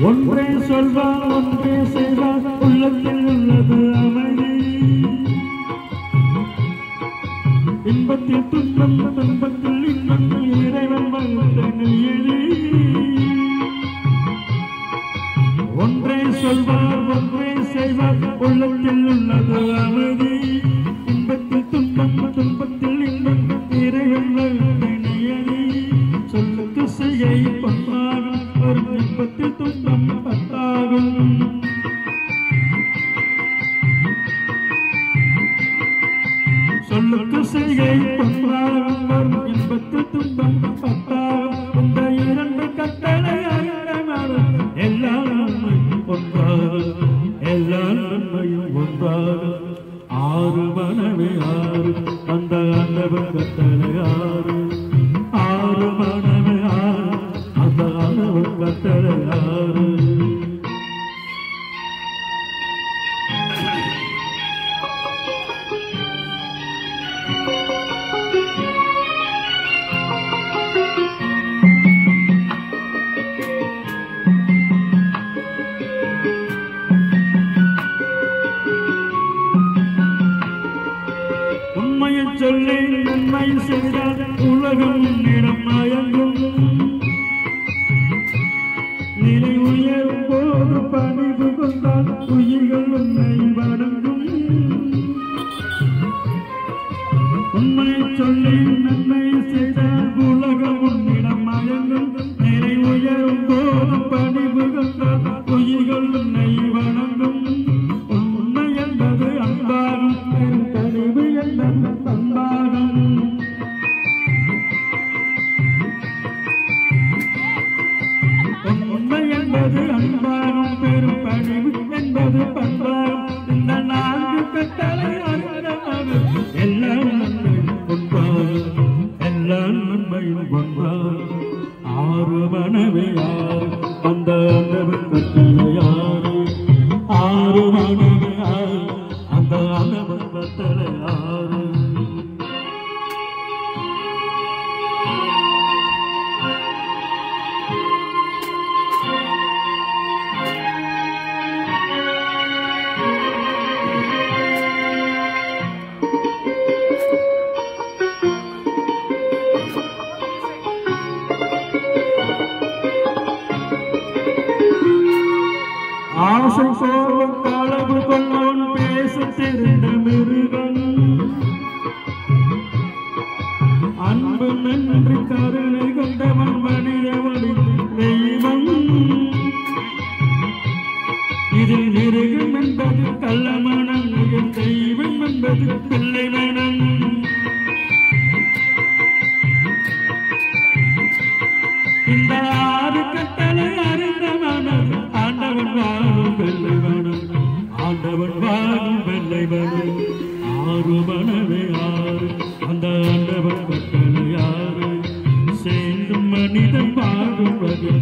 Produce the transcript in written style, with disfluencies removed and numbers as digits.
ஒன்றே சொல்வார் ஒன்றே செய்வார் உள்ளத்தில் உள்ளது அமைதி இன்பத்தில் துன்பம் துன்பத்தில் இன்பம் இறைவன் எழுதி ஒன்றே சொல்வார் ஒன்றே செய்வார் உள்ளத்தில் உள்ளது அமைதி இன்பத்தில் துன்பம் துன்பத்தில் இன்பம் இறைவன் எழுதி சொல்லுக்கு செய்கை பொன்னாகும் ஒரு இன்பத்தில் துன்பம் பத்தாகும் சொல்லுக்கு செய்கை பொன்னாகும் ஒரு இன்பத்தில் துன்பம் பத்தாகும் இந்த இரண்டு கட்டளை எல்லா நன்மையும் ஒன்றாகும் எல்லா நன்மையும் ஒன்றாகும் ஆறு மனமே ஆறு அந்த ஆண்டவன் கட்டளை ஆறு ஆறு மனமே ஆறு அந்த ஆண்டவன் கட்டளை ஆறு சொல்லி நன்மை செய்தால் உலகம் உன்னிடம் மயங்கும் நிலை உயரும் போது பணிவு கொண்டால் உயிர்கள் உன்னை வணங்கும் உண்மை சொல்லி நன்மை செய்தால் உலகம் உன்னிடம் மயங்கும் நிலை உயரும் போது பணிவு கொண்டால் உயிர்கள் உன்னை வணங்கும் உண்மை என்பது அன்பாகும் பணிவு என்பது பண்பாகும் உண்மை என்பது அன்பாகும் பெரும் பணிவு என்பது பண்பாகும் இந்த நான்கு கட்டளை அறிந்தவர்கள் எல்லா நன்மையும் ஒன்றாகும் எல்லா நன்மையும் ஒன்றாகும் ஆறு மனமே ஆறு அந்த ஆண்டவன் கட்டளை ஆறு ஆறு மனமே ஆறு அந்த ஆண்டவன் கட்டளை ஆறு ஆசை சோர்வம் களவு கொள்ளவன் பேச தெரிந்த மிருகம் அன்பு நன்றி கருணை கொண்டவன் மனித வடிவில் தெய்வம் இதில் மிருகம் என்பது கள்ளமனம் தெய்வம் என்பது பிள்ளை மனம் இந்த ஆறு கட்டளை அறிந்தவன் ஆண்டவன் வாழும் வெள்ளை மனம் ஆண்டவன் வாழும் வெள்ளை மனம் ஆறு மனமே ஆறு அந்த ஆண்டவன் கட்டளை ஆறு சேர்ந்தும் மனிதன் வாழும் வகை